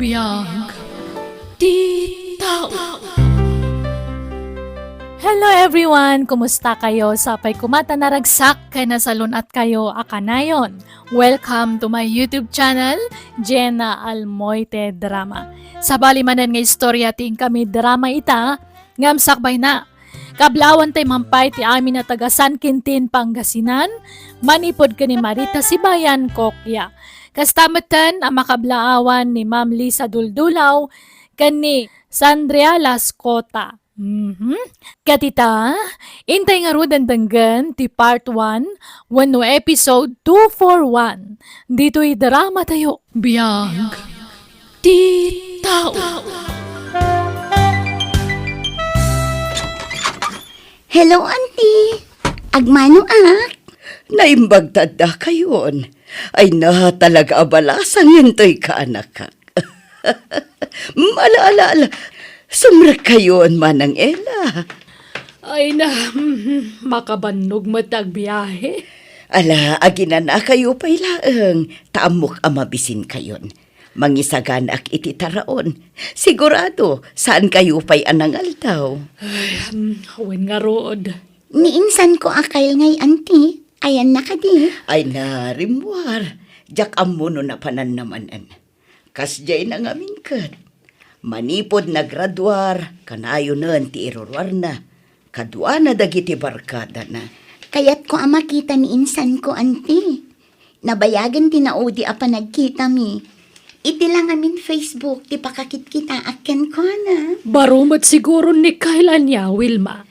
Biyag di tao. Hello everyone! Kumusta kayo? Sapay kumata naragsak kay nasalun at kayo akanayon. Welcome to my YouTube channel, Jenna Almoite Drama. Sa balimanan nga istorya ting kami drama ita, ngam sakbay na. Kablawan tay mampay ti amin na taga San Quintin, Pangasinan, manipod ka ni Marita Sibayan Kokya. Kastamatan ang makablaawan ni Ma'am Lisa Duldulaw kani Sandria Lascota. Katita, intay nga ro dandanggan ti part 1, wano episode 241. Dito'y drama tayo. Biyag di tao. Hello, auntie. Agmano Naimbag tada kayon. Ay na talaga abalasang yuntoy ka anak ka. Malaala, sumrak kayon manang Ella. Ay na, makabanog matag biyahe. Ala, aginan na kayo pa'y laeng. Taamok amabisin kayon. Mangisaganak iti taraon. Sigurado, saan kayo pa'y anangal daw? Ay, wen nga rood. Niinsan ko akay ngay, auntie. Ayan na ka di. Ay na, rimwar. Jak amuno na panan namanan. Kasjay na ngamin kat. Manipod na graduar, kanayo na ti irurwar na. Kadwa na dagiti barkada na. Kaya't ko makita ni insan ko, auntie. Nabayagan tinaudi apa nagkita mi. Iti lang amin Facebook, ti pakakit kita aken ko na. Barumat siguro ni kailan niya, Wilma.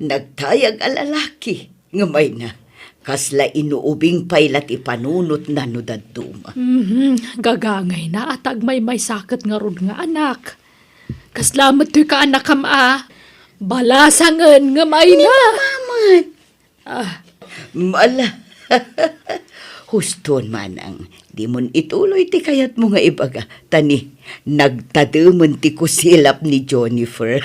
Nagtayag alalaki. Ngamay na, kasla inuubing paylat ipanunot na nudaduma. Gagangay na at agmay may sakit nga rod nga anak. Kaslamat to'y ka anak kam balasangan nga may na. Mamat. Mala, huston manang, di mon ituloy ti kayat mo nga ibaga. Tani, nagtadumon ti kusilap ni Jennifer.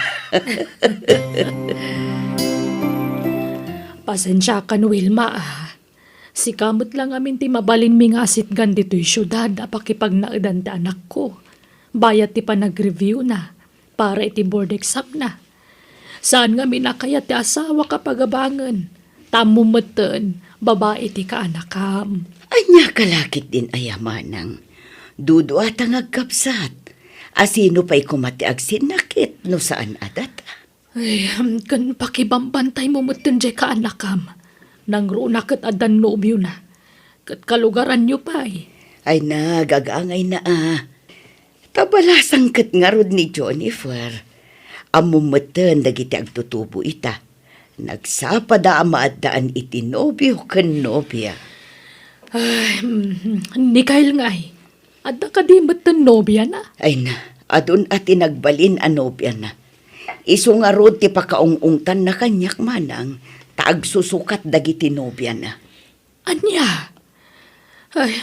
Pasensya ka no, Wilma. Si kamot lang amin ti mabalin mi nga sitgan dito'y syudad apakipag naadan ti anak ko. Bayat ti pa nag-review na para iti board exam na. Saan nga minakayat ti asawa kapag abangan? Tamumatan, babae ti kaanakam. Anya kalakit din ayamanang. Dudu at ang agkapsat. Asino pa'y kumatiag sinakit no saan adat? Ay, kan pakibambantay mo mutin dyan ka anakam. Nang runa kat adan nobyo na. Kat kalugaran nyo pa eh. Ay na, gagangay na Tabalasang kat nga rod ni Jennifer. Amumatan dagiti agtutubo ita. Nagsapad maadaan iti nobyo kan nobya. Ay, ni Kyle nga eh. Adda ka di matan nobya na. Ay na, adun at inagbalin a nobya na. Isu nga rod ti pakaungungtan na kanyak manang, taag susukat dagiti nobya na. Anya? Ay,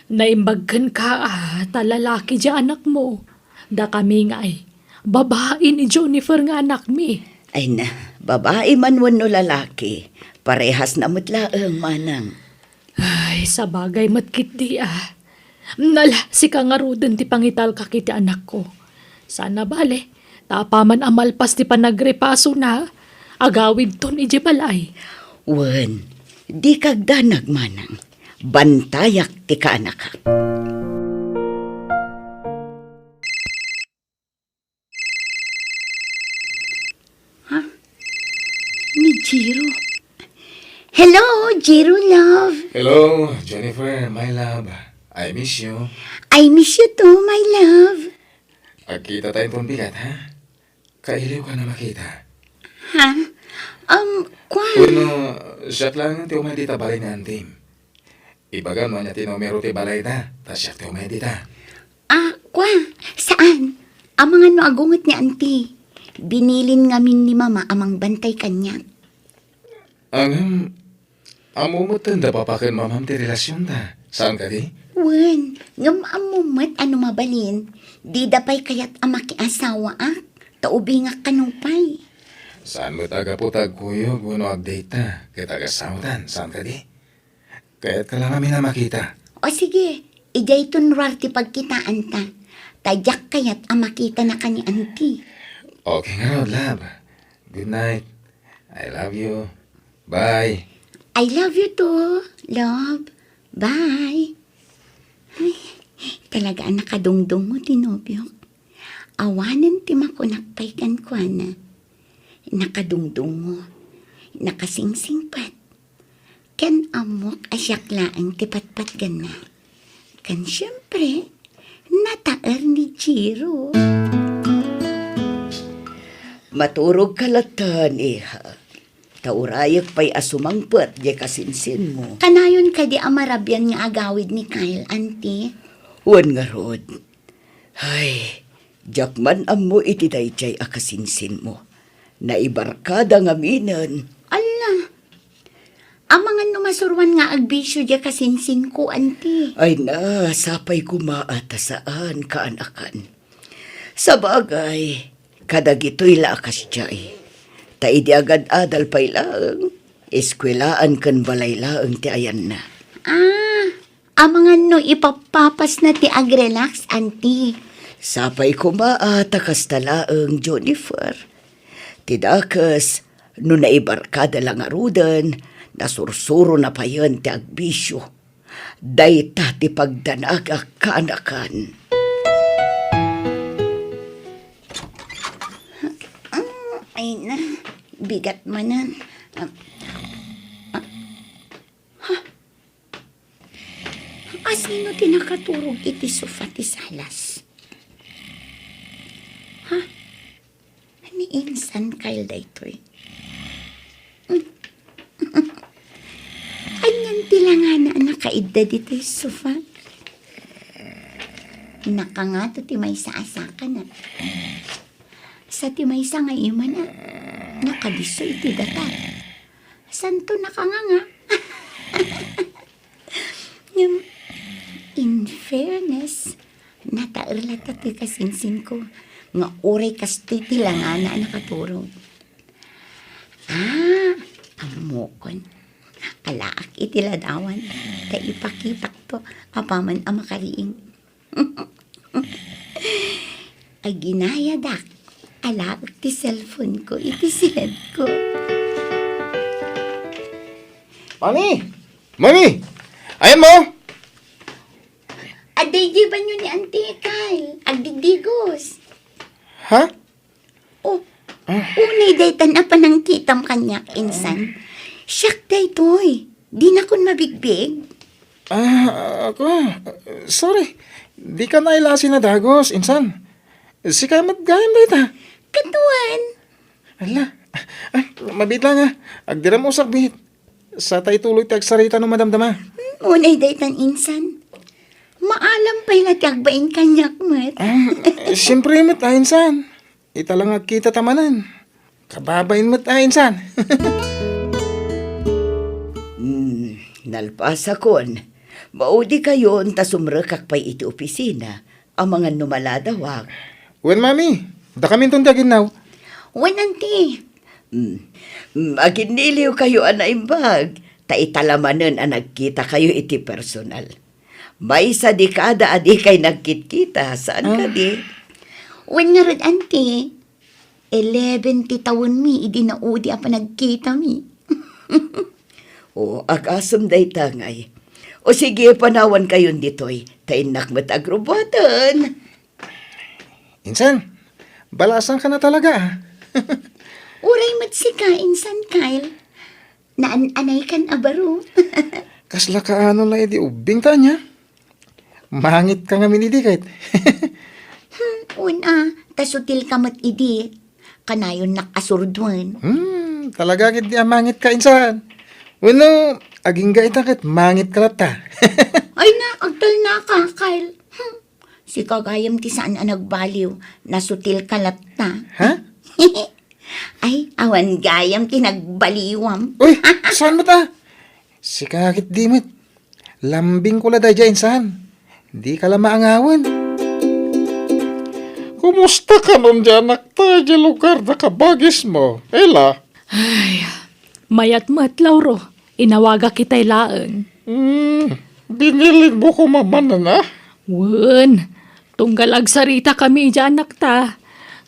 naimbagkan ka talalaki di anak mo. Da kami nga ay, babae ni Jennifer nga anak mi. Ay na, babae man wano lalaki, parehas na mutlaang manang. Ay, sa bagay matkit di Nala, si kangarudan ti pangital kakiti anak ko. Sana bale, tapaman amalpas ti panagrepaso na, agawid ton iji balay. Wen, di kagdanag manang, bantayak ti kaanak ka. Ni Jiro. Hello, Jiro love. Hello, Jennifer, my love. I miss you. I miss you too, my love. Agkita tayong pumbigat, ha? Kailiw ka na makita. Ha? Kwan. Uno, siyak lang ti umay dita balay na antim. Ibaga mo niya tinomero ti balay ta, tas siyak ti umay dita. Kwan. Saan? Ang mga no agungot ni auntie. Binilin ngamin ni mama amang bantay kanya. Amumutan da papakan mamam ti relasyon ta. Saan ka di? Wen, ngam amumat ano mabalin. Di dapay kayat amaki asawa Taubi nga kanupay. Saan mo taga-putag kuyo guno update ta? Kaya taga-sautan, saan ka di? Kaya't ka lang kami na makita. O sige, Ijay tunwar ti pagkitaan ta. Tadyak kayat ang makita na ka ni auntie. Okay nga raw, love. Good night. I love you. Bye. I love you too, love. Bye. Ay, talaga ang nakadungdong mo, Tinobyo. Awanan ti makunakpay kan ko na. Nakadungdong mo. Nakasingsingpat. Kan amok asyaklaan ti patpat gana. Kan syempre, nataer ni Chiro. Maturog kalatan, iha. Taurayak pa'y asumangpet, di kasinsin mo. Kanayon ka di amarabyan nga agawid ni Kyle, auntie. Huwan nga rod. Ay, jakman amo iti dayjay akasinsin mo. Naibarkada nga minan. Ala, ang mga numasurwan nga agbisyo di kasinsin ko, auntie. Ay na, sapay kumaata saan kaanakan. Sa bagay, kadagito'y laakas jay. Taidi agad adal pa'y laang. Eskwelaan kan balay laang ti ayan na. Ang mga no ipapapas na ti agrelax, auntie. Sapay kumaata kastalaang Jennifer. Tidakas, no naibarkada lang arudan, nasursuro na pa yun ti agbisyo. Dayta ti pagdanaga kaanakan. Ay na, bigat manan. Asino ti nakaturog iti sofa ti salas? Ha? Ni insan Kyle daytoy. Anyan ti lang na nakaidda dito sofa. Nakangato ti may saasaka na. Sa ti may sa nga ima na. Nakadisoy ti data. Santo nakanganga. In fairness, nataerla ti kasinsin ko nga oray kastoy ti langana nakaturog. Amokon. Alaak iti ladawan. Ta ipakitak to apaman ang makariing. Ay ginayadak. Alaak ti cellphone ko, iti send ko. Mami! Mami! Ayan mo! Aday ba nyo ni Auntie Kyle? Agdigdigos. Ha? Oh, unay daytan na panangkitam kanyak, insan. Siyak daytoy. Di na kun mabigbig. Ako? Sorry. Di ka nailasin na dagos, insan. Si kamat gayam dayta. Katuan. Ala. Mabit lang nga. Agdiram usak bit. Sa tay tuloy ti agsarita no madamdama. Unay daytan, insan. Maalam pa'y latagbain kanyak, mat. Siyempre mat insan. Ita lang agkita tamanan. Kababain mat insan. Nalpasa kon. Maudi kayo ta sumrekak pa'y iti opisina. Ang mga numaladawag. Wen mami. Da kami tundagin now. Wan, Auntie. Maginiliw kayo anaimbag. Ta italamanan ang nagkita kayo iti personal. May sa dekada adi kay nagkit-kita. Saan ka di? Wan nga rin, Auntie. 11 ti taon mi, idi na udi apa nagkita mi. O, agasam day tangay. O sige, panawan kayon ditoy. Tainak mat agrobatan. Insan. Balasan ka na talaga. Uray mat si ka, insan Kyle. Naan-anay kan abaro. Kasla ka ano lang edi ubing ta niya. Mangit ka nga minidikait. Una, tasutil ka mat idi. Kanayon nakasurduan. Talaga gid di mangit ka insan. Uno, aging gaitakit mangit ka lata. Ay na, agtal na ka, Kyle. Si kagayam ti saan ang nagbaliw. Nasutil ka latta. Ha? Ay, awan gayam ti nagbaliwam. Uy, saan mo ta? Si kakit di mit. Lambing ko la daya insan. Di ka lang maangawan. Kumusta ka nun dyan, nakta dyan lugar na kabagis mo? Ela? Mayat mat, Lauro. Inawaga kita'y laang. Binilin mo ko mamana na. Wen, tunggal agsarita kami dyan anak ta.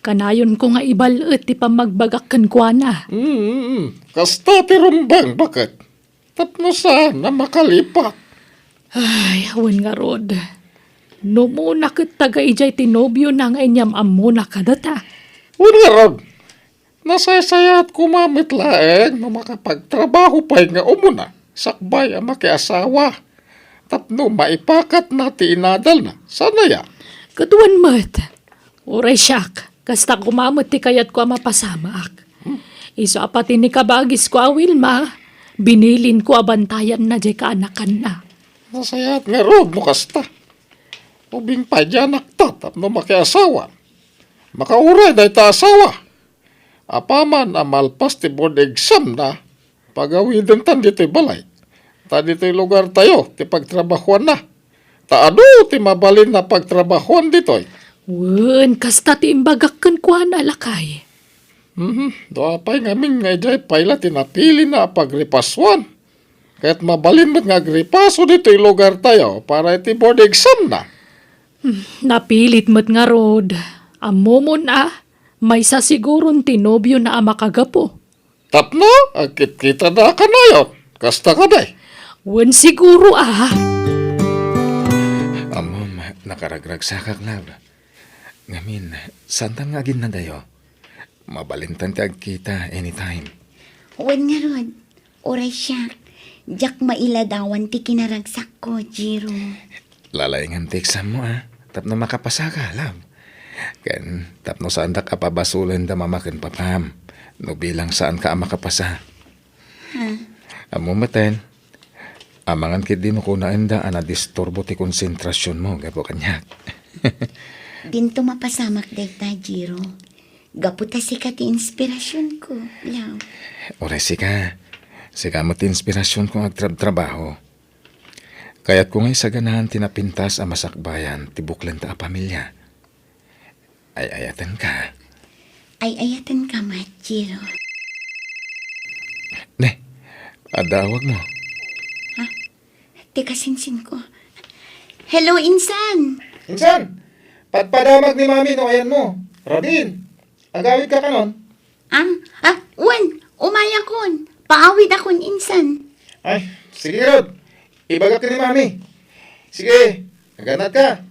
Kanayon ko nga ibalut ti pamagbagak kan kwa na. Kasta ti rumbang bakit? Tapno sana makalipat. Ay, awan nga rod. No muna kat taga ijay tinobyo na nga inyam amuna ka data. Una ron, nasaysaya't kumamit laeng na makapagtrabaho pa'y nga umuna. Sakbay ang makiasawa. Tapno maipakat na ti inadal na. Sana ya. Katuan mat. Oray siyak. Kasta kumamot ti kayat ko mapasamak. Iso apati ni kabagis ko Wilma. Binilin ko abantayan na jay kaanakan na. Nasayat nga ron no kasta. Ubing pa dyan naktat tapno makiasawa. Makauray dahi ta asawa. Apaman ang malpas ti board exam na. Pagawidan tan dito'y balay. Ta dito'y lugar tayo ti pagtrabahuan na. Ta ano ti mabalin na pagtrabahuan dito'y. Wen, kasta ti imbagak kan kwa na lakay. Doa pa'y ngamin nga jay payla tinapili na pagripaswan. Kaya't mabalin mo't nga agripaso dito'y lugar tayo para iti board exam na. Napilit mo't nga rod. Amo mo na. May sasiguron tinobyo na amakagapo. Tapno, agkit-kita na ka na yun. Kasta ka day. Wen siguro Amom, nakaragragsakak lab. Ngamin, santan nga gin na dayo. Mabalintan ti agkita anytime. Wen nga rod. Oray siya. Jak mailadawan ti kinaragsak ko, Jiro. Lalayangan ti exam mo Tapno makapasa ka, lab. Ken, tapno saan da ka pabasulan da mamakin papam. No bilang saan ka makapasa. Amumaten, amangan kit din ko na enda ana disturbo ti konsentrasyon mo, gapo kanyak. Dinto mapasamak dayta, Jiro. Gaputa si ka ti inspirasyon ko, Law. Ore sika mo ti inspirasyon kong agtrabaho. Kaya't kung ay sa ganahan tinapintas ang masakbayan, tibuklan ta a pamilya. Ay ayatan ka. Ay ayatan ka, Mat, Jiro. Ne, adawag mo. Teka, sinsin ko. Hello, Insan! Insan, padamag ni mami no ayan mo. Rabin, agawid ka kanon. Wen, umaya kon. Paawid akon, Insan. Ay, sige Rod. Ibagak ka ni mami. Sige, naganat ka.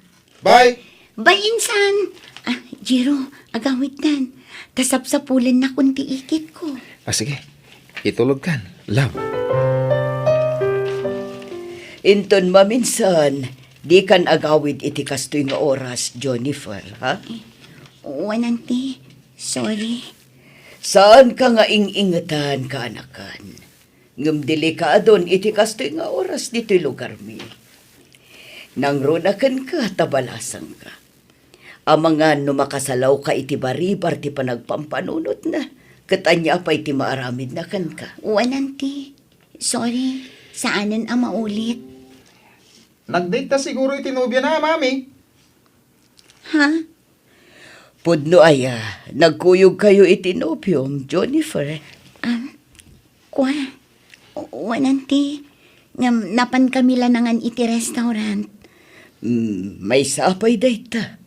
Bye. Bye, Insan! Jiro, agawid tan. Kasapsapulan na kunti ikit ko. Sige, itulog kan. Love. Inton maminsan, di kan agawid iti kastoy nga oras, Jennifer, ha? Wananti, sorry. Saan ka nga ingingatan ka, anakan? Ngam delikadon iti kastoy nga oras dito'y lugar mi. Nang runakan ka, tabalasang ka. Amangan no makasalaw ka iti baribar ti panagpampanunot na. Katanya pa iti maaramid na kan ka. Wananti, sorry. Saanan ang maulit? Nag-date ta siguro itinubya na, mami. Ha? Pudno aya, nagkuyog kayo itinopium, Jennifer. Kwa? Wananti. Napan kami lanangan iti restaurant. May sapay dayta.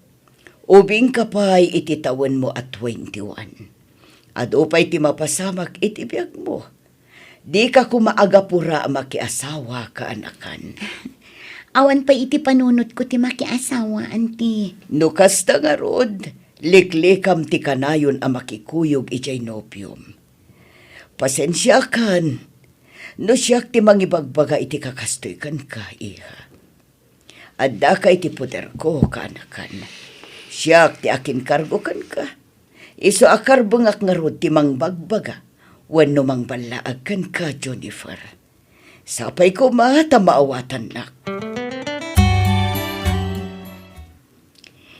Ubing kapay iti tawen mo at 21. At upay ti mapasamak iti biyag mo. Di ka kumaagapura makiasawa ka anakan. Awan pa iti panunot ko ti makiasawa, anti. Nukas ta nga rod, liklikam ti kanayon a makikuyog ijay nopium. Pasensya kan, no siyak ti mangibagbaga iti kakastoy kan ka, iha. Adda ka iti puder ko, kanakan. Siyak ti akin kargo kan ka. Iso akar bengak nga rod ti mangbagbaga. Wano mang balaag kan ka, Jennifer. Sapay ko mata maawatan nak.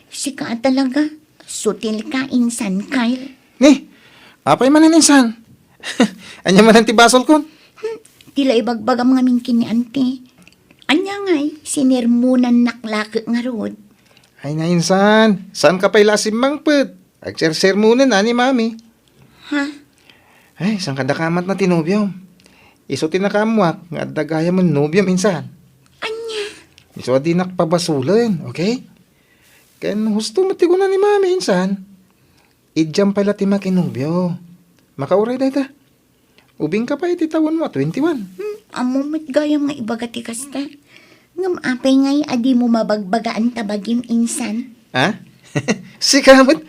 Sika talaga. Sutil ka, Insan, Kyle. Ni, apay man insan. Anya man ang tibasol kon. Tila ibagbagam nga mingkin ni anti. Anya ngay, sinirmunan naklaki nga rod. Ay na insan, saan ka pa'y lasim mangpet? Agser-ser muna na ni mami. Ha? Ay, saan ka dakamat na tinubyom? Iso tinakamuak, nga dagaya mo nubyom insan. Anya? So, di nakpabasulan, okay? Kaya husto matigunan ni mami insan. Idjam pala ti makinubyo. Makauray dahi ta. Ubing ka pa iti tawon mo, 21. Amo mat gayam nga ibaga ti kasta. Ngam apay ngay adi mo mabagbagaan tabagim insan. Ha? Sikamot.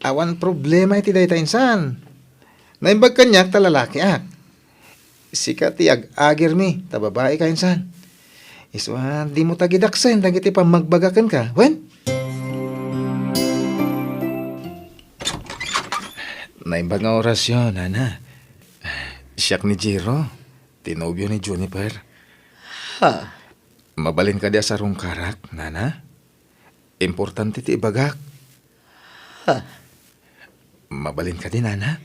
Awan problema iti dahi ta insan. Naimbag kanyak talalaki ak. Sika ti ag-agir mi, tababae ka insan. Iswa, di mo tagidaksen, dagiti pa magbagakan ka. Wen? Naimbag nga orasyon, Nana. Siyak ni Jiro, tinobyo ni Juniper. Ha? Mabalin ka dia sa rungkarak, Nana. Importante ti ibagak. Ha? Mabalin ka din, Nana.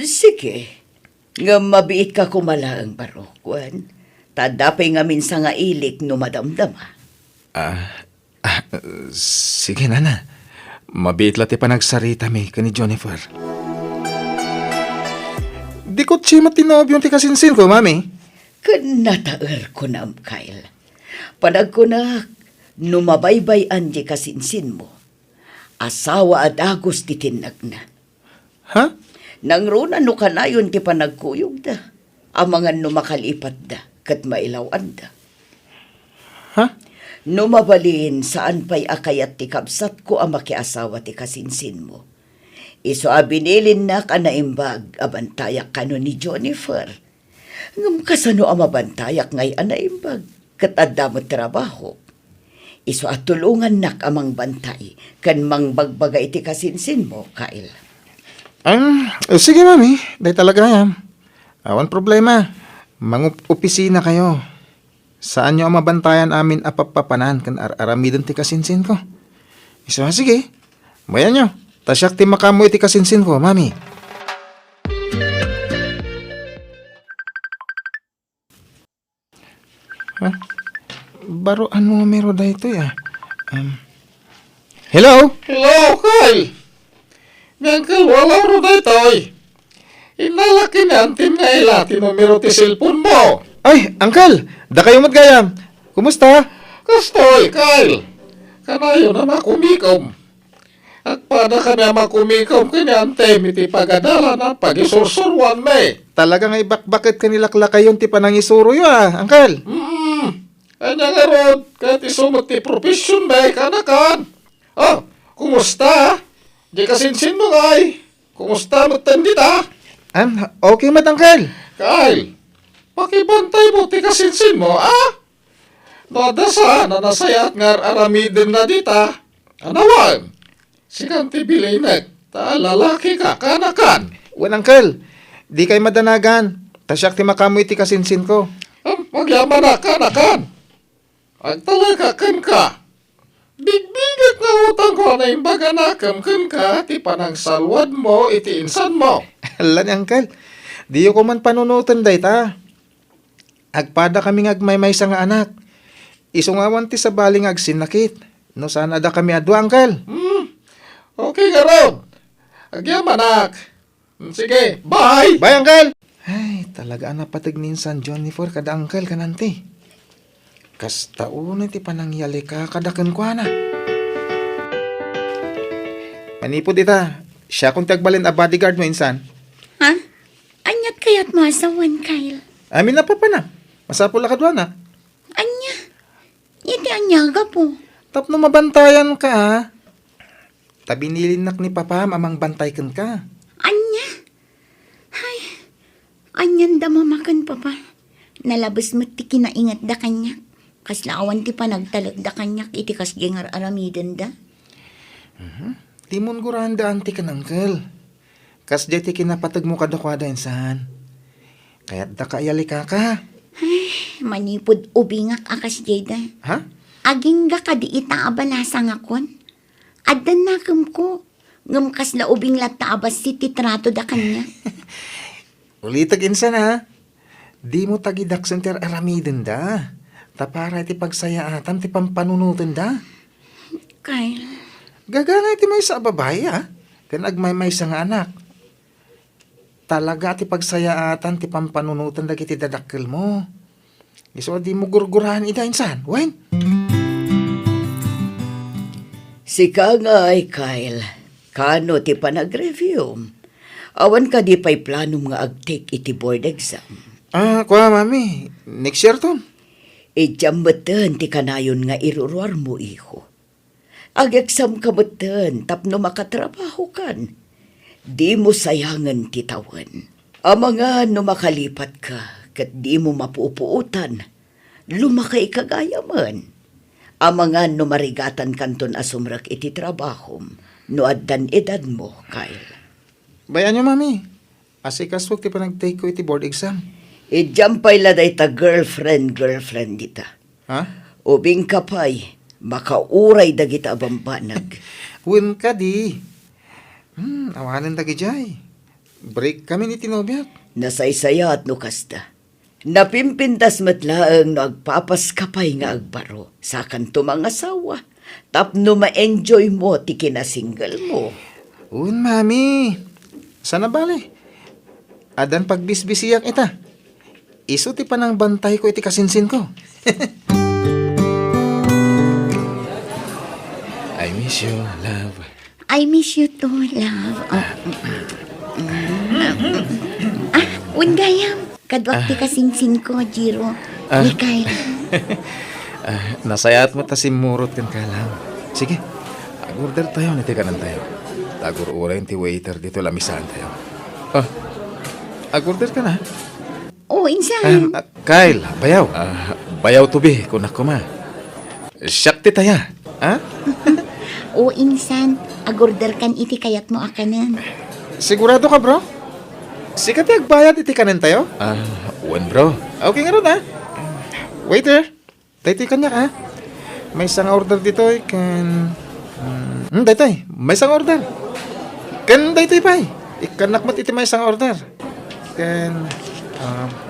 Sige. Nga mabiit ka kumalaang barokwan. Tadapay nga minsan nga ilik no madamdama. Sige, Nana. Mabiit lati pa nagsarita mi ka ni Jennifer. Di ko tsima tinobyo ti kasinsin ko, Mami. Kanataer ko na, Kyle. Panag ko na numabay-bayan di kasinsin mo. Asawa at agos ti tinag na. Ha? Nang runa no kanayon ti panagkuyog da. Amangan no makalipat da, kat mailawan da. Ha? Numabalin saan pa'y akayat ti kabsat ko ang makiasawa ti kasinsin mo. Iso abinilin na ka na imbag abantayak ka no ni Jennifer. Ngam kasano ang mabantayak ngay anaimbag katanda mo trabaho. Iso at tulungan nak amang bantay kan mang bagbagay ti kasinsin mo, Kyle. Sige, Mami. Dahil talaga yan. Awan problema. Mangup-opisina kayo. Saan nyo ang mabantayan amin apapapanan kan aramidon ti kasinsin ko? Isa, sige. Bayan nyo. Tasyak ti makamoy ti kasinsin ko, Mami. Ha? Baro ano numero da ito ya? Hello? Hello, Kyle. Ngangkal, wala ro daytoy. Inalaki nantin nga ilati numero ti cellphone mo. Ay, Uncle! Da kayo matgayam. Kumusta? Kastoy, Kyle. Kanayo na makumikom. At pada ka na makumikom kanyante miti pagadala na pagisursurwan me. Talaga nga ibakbakit kanilaklakayon ti panangisuro yo Uncle. Kanya nga rod, kahit isumot ti profesyon me kanakan. Oh, kumusta? Di kasinsin mo ngay. Kumusta mo tandita? Okay mat, Uncle. Kyle, pakibantay mo ti kasinsin mo, Nadasa na nasayat nga aramidin na dita. Anawan, sikan ti bilinek, ta lalaki ka kanakan. Wan, Uncle. Di kay madanagan. Tasyak ti makamoy ti kasinsin ko. Magyaman na kanakan. Ang talaga kan ka. Bigbigat nga utang ko na imbaga na kamkan ka, ti panang salwad mo, iti insan mo. Alan, Uncle. Di ko man panunutan day ta. Agpada kami agmay-may sa nga anak. Isungawan ti sa baling agsinakit. No sana da kami adwa, Uncle. Okay nga raw. Agyaman, Sige, bye! Bye, Uncle! Ay, talaga na patigninsan Jennifer kada Uncle kanante. Kastaon ti panangyali ka kadakan ko na. Manipod ita, siya kung tagbalin a bodyguard mo insan. Ha? Anyat kayat mo asawan, Kyle? Amin na pa na. Masapul ka doon na. Anya? Iti anyaga po. Tapno mabantayan ka ha. Tabi nilinak ni Papa amang bantay kan ka. Anya? Hay, anyan da mamakan pa pa. Nalabas mo ti kinaingat da kanya. Kaslaawan ti pa nagtalag da kanya. Iti kas gengar aramiden da. Timon guranda anti kan Uncle. Kas jay ti kinapatag mo kadakwada insan. Kaya't da kaayali ka ka. Manipod ubingak akas jayda. Ha? Aging ga kadi ita abalasa nga kon. Adan nakam ko. Ngam kas la ubing lata abas si titrato da kanya. Ulitag insan ha. Di mo tagidaksan ti aramiden da. Tapara ti pagsayaatan ti pampanunutan da. Kyle, Gagana ti may sa babae ha. Kan agmay-may sa nga anak. Talaga ti pagsayaatan ti pampanunutan dagiti dadakkel mo. Iso di mo gurgurahan ida insan, wen? Sika nga ay, Kyle. Kano ti pa nag-review? Awan ka di pa'y planom nga ag-take iti board exam. Kuha mami, next year ton. Ijam beten ti kanayon nga iruruar mo, iho. Ag-exam ka beten, tapno makatrabaho kan. Di mo sayangan ti tawan. Amangan no makalipat ka, kat di mo mapuupuutan. Lumakay kagayaman. Amangan no marigatan kanton asumrak iti trabahom, no addan edad mo, Kyle. Bayan nyo mami, asikaswag ti pa nag-take ko iti board exam. Ijam pa'y laday ta girlfriend dita. Ha? Ubing kapay, makauray dagita abambanag. Wen ka di. Awanan dagi jay. Break kami ni tinobyak. Nasaysaya at no kasta. Napimpintas matlaang no agpapas kapay nga agbaro sa kanto mga asawa. Tapno ma-enjoy mo ti kinasingle mo. Un mami, sana bale. Adan pagbisbisiyak ita. Iso ti panang bantay ko iti kasinsin ko. I miss you, love. I miss you too, love. Undayam. Kadwak ti kasingsin ko, Jiro. Ni Kyle. Nasayat mo ta simurot kan kalam. Sige, agorder tayo, nitikanan tayo. Tagur uray ti waiter dito lamisan tayo. Agorder ka na. Oo, insan. Kyle, bayaw. Bayaw tubi, kunak ko ma. Syakti taya. Ha? Oo, insan. Agorder kan iti kayat mo akanan. Sigurado ka, bro? Sikat agbayad iti kanan tayo? Wan, bro. Okay nga ron, ha? Waiter, taitikan niya, ha? May isang order dito, kan... daytoy, may isang order. Kan daytoy pa, ikanak mo't iti may isang order. Kan...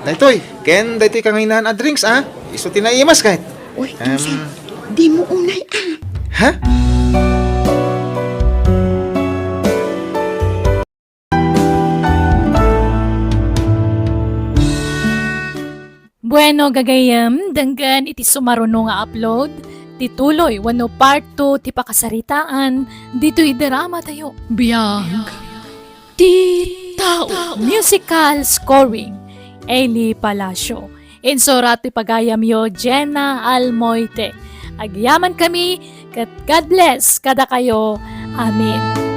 daytoy, ken daytoy kangainan a drinks, ha? Iso tinaimas kahit. Uy, insan. Di mo unay, Ha? Bueno, gagayam, danggan iti sumaruno nga upload. Tituloy, wano part 2, ti pakasaritaan, dito'y drama tayo. Biyag. Ti tao. Musical scoring, Eli Palacio. Insurat ti pagayam yo, Jenna Almoite. Agyaman kami, kat God bless kada kayo. Amen.